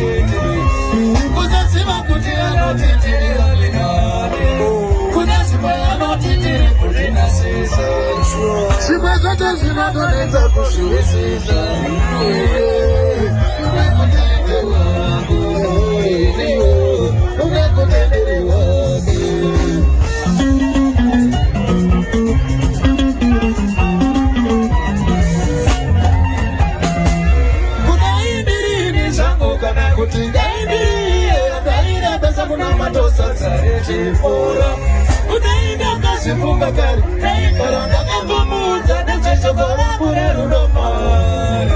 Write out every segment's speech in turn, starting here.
titiri kuzaziva kuti anotitiri alinani kuna zimwe anotitiri kulinasisa zimwe zote zvinodonedza kuzviwisisa unekutende wangu unekutendere wake kuti ndaibiriye ndairabesa kuna matosa dzarechipora kudainda kazifunga kare ndaigara ndakambomudza ndechechokora kure rudomari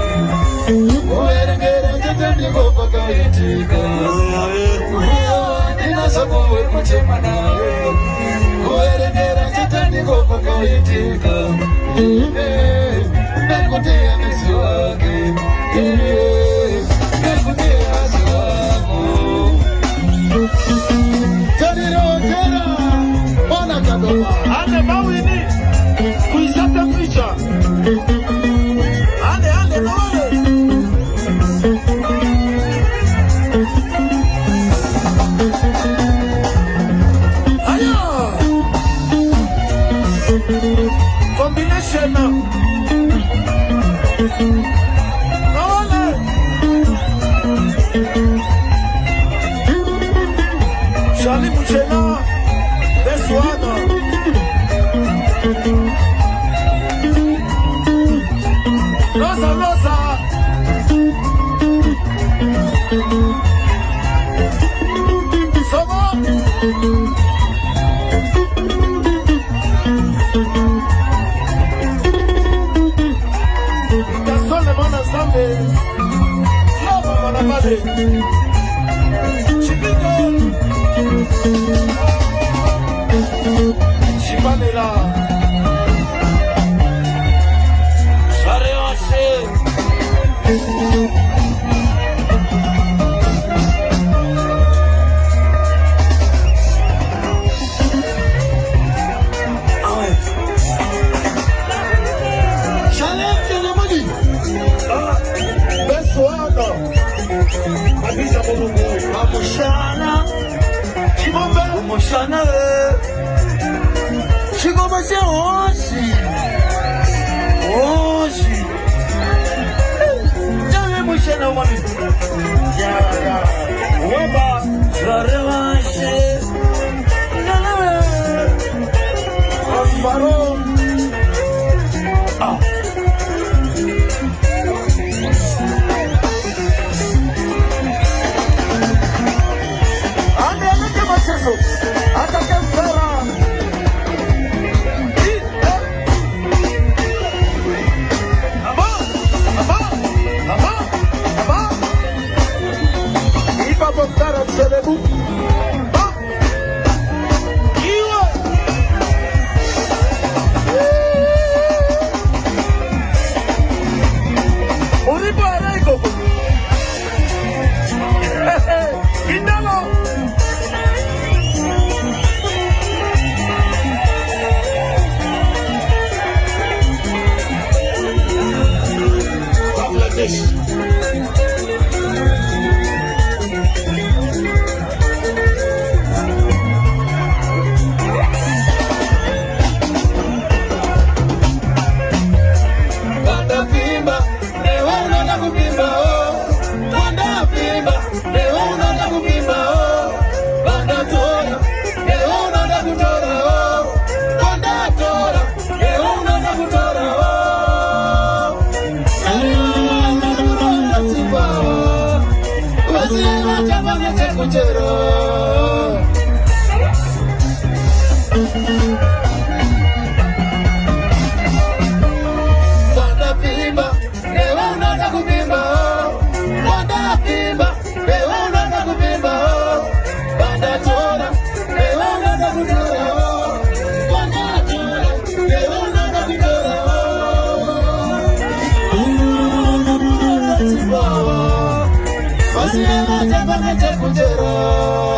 kuverengera njete ndiko kwakaitika ndinazokuwe kuchema naye kuverengera njete ndiko kwakaitika nekuti anisi wake Ande mawini kuisata picha. Ande mawini. Ayo. Combination. Charlie Muchena, this one. Rosa. Somo. Gasole mwana sambe. Lava mwana padre. Chipanela Shareoshe Shalem Kelamadi Beswano Abisa Mungu Amushana Chimombe Amushana Chigoma se hoje Jame Mushana wami Ya Waba Zarewashi Nalawe Asbaro Ande alete machezo Atake mpera Celebu. Kujero